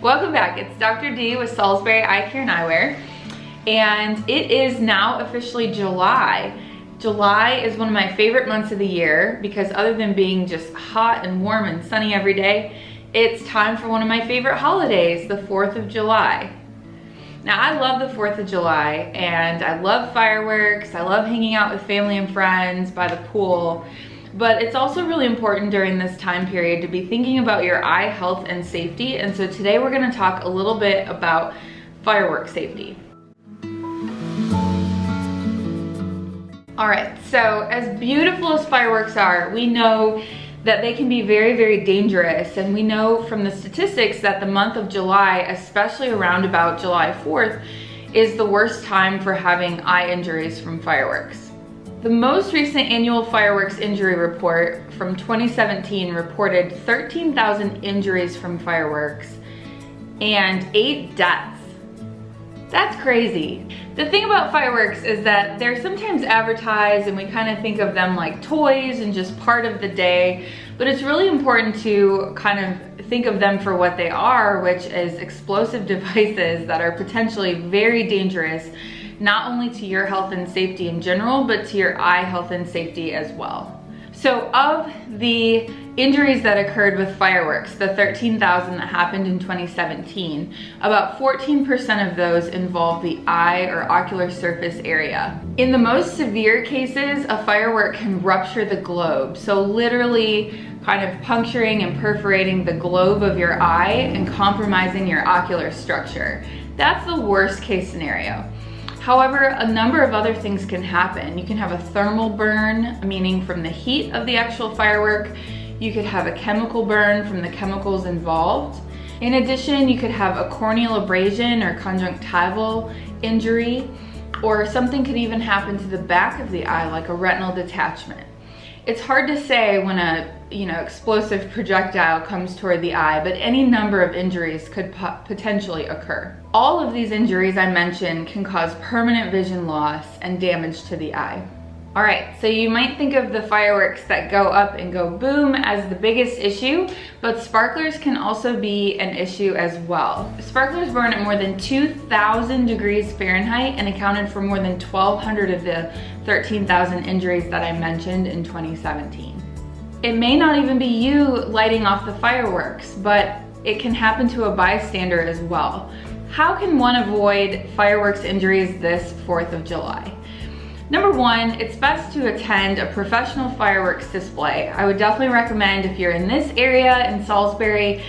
Welcome back. It's Dr. D with Salisbury Eye Care and Eyewear, and it is now officially July. July is one of my favorite months of the year because other than being just hot and warm and sunny every day, it's time for one of my favorite holidays, the 4th of July. Now, I love the 4th of July and I love fireworks. I love hanging out with family and friends by the pool. But it's also really important during this time period to be thinking about your eye health and safety. And so today we're going to talk a little bit about firework safety. All right, so as beautiful as fireworks are, we know that they can be very, very dangerous. And we know from the statistics that the month of July, especially around about July 4th, is the worst time for having eye injuries from fireworks. The most recent annual fireworks injury report from 2017 reported 13,000 injuries from fireworks and 8 deaths. That's crazy. The thing about fireworks is that they're sometimes advertised and we kind of think of them like toys and just part of the day, but it's really important to kind of think of them for what they are, which is explosive devices that are potentially very dangerous, not only to your health and safety in general, but to your eye health and safety as well. So of the injuries that occurred with fireworks, the 13,000 that happened in 2017, about 14% of those involve the eye or ocular surface area. In the most severe cases, a firework can rupture the globe. So literally kind of puncturing and perforating the globe of your eye and compromising your ocular structure. That's the worst case scenario. However, a number of other things can happen. You can have a thermal burn, meaning from the heat of the actual firework. You could have a chemical burn from the chemicals involved. In addition, you could have a corneal abrasion or conjunctival injury, or something could even happen to the back of the eye, like a retinal detachment. It's hard to say when a explosive projectile comes toward the eye, but any number of injuries could potentially occur. All of these injuries I mentioned can cause permanent vision loss and damage to the eye. All right, so you might think of the fireworks that go up and go boom as the biggest issue, but sparklers can also be an issue as well. Sparklers burn at more than 2,000 degrees Fahrenheit and accounted for more than 1,200 of the 13,000 injuries that I mentioned in 2017. It may not even be you lighting off the fireworks, but it can happen to a bystander as well. How can one avoid fireworks injuries this 4th of July? Number one, it's best to attend a professional fireworks display. I would definitely recommend, if you're in this area in Salisbury,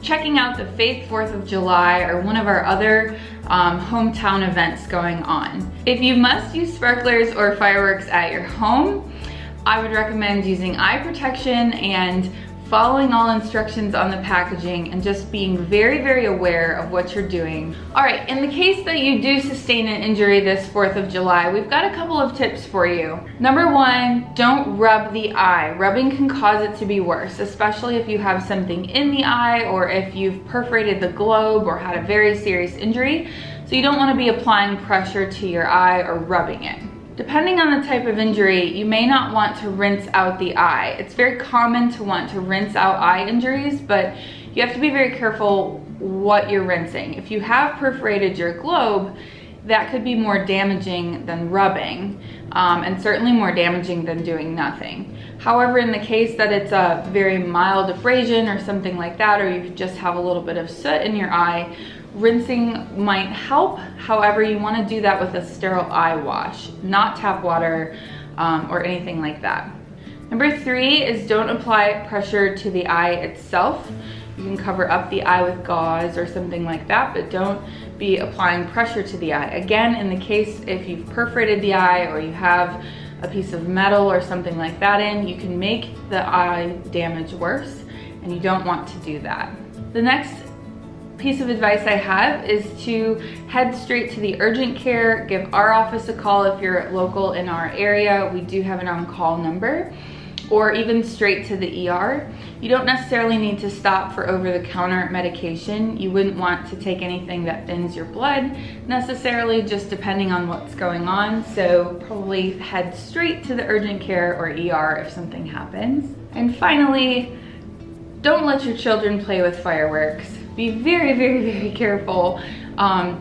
checking out the Faith 4th of July or one of our other hometown events going on. If you must use sparklers or fireworks at your home, I would recommend using eye protection and following all instructions on the packaging and just being very, very aware of what you're doing. All right, in the case that you do sustain an injury this 4th of July, we've got a couple of tips for you. Number one, don't rub the eye. Rubbing can cause it to be worse, especially if you have something in the eye or if you've perforated the globe or had a very serious injury. So you don't want to be applying pressure to your eye or rubbing it. Depending on the type of injury, you may not want to rinse out the eye. It's very common to want to rinse out eye injuries, but you have to be very careful what you're rinsing. If you have perforated your globe, that could be more damaging than rubbing, and certainly more damaging than doing nothing. However, in the case that it's a very mild abrasion or something like that, or you just have a little bit of soot in your eye, rinsing might help. However, you want to do that with a sterile eye wash, not tap water or anything like that. Number three is don't apply pressure to the eye itself. You can cover up the eye with gauze or something like that, but don't be applying pressure to the eye. Again, in the case if you've perforated the eye or you have a piece of metal or something like that in, you can make the eye damage worse, and you don't want to do that. The next piece of advice I have is to head straight to the urgent care. Give our office a call if you're local in our area. We do have an on-call number, or even straight to the ER. You don't necessarily need to stop for over-the-counter medication. You wouldn't want to take anything that thins your blood necessarily, just depending on what's going on. So probably head straight to the urgent care or ER if something happens. And finally, don't let your children play with fireworks. be very, very, very careful.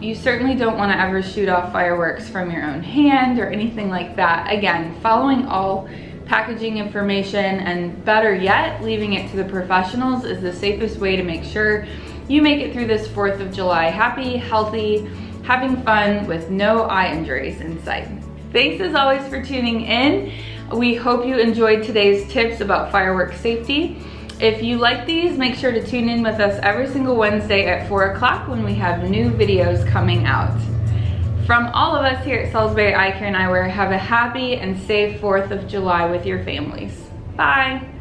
You certainly don't want to ever shoot off fireworks from your own hand or anything like that. Again, following all packaging information, and better yet, leaving it to the professionals, is the safest way to make sure you make it through this 4th of July happy, healthy, having fun with no eye injuries in sight. Thanks as always for tuning in. We hope you enjoyed today's tips about fireworks safety. If you like these, make sure to tune in with us every single Wednesday at 4 o'clock when we have new videos coming out. From all of us here at Salisbury Eye Care and Eyewear, have a happy and safe 4th of July with your families. Bye.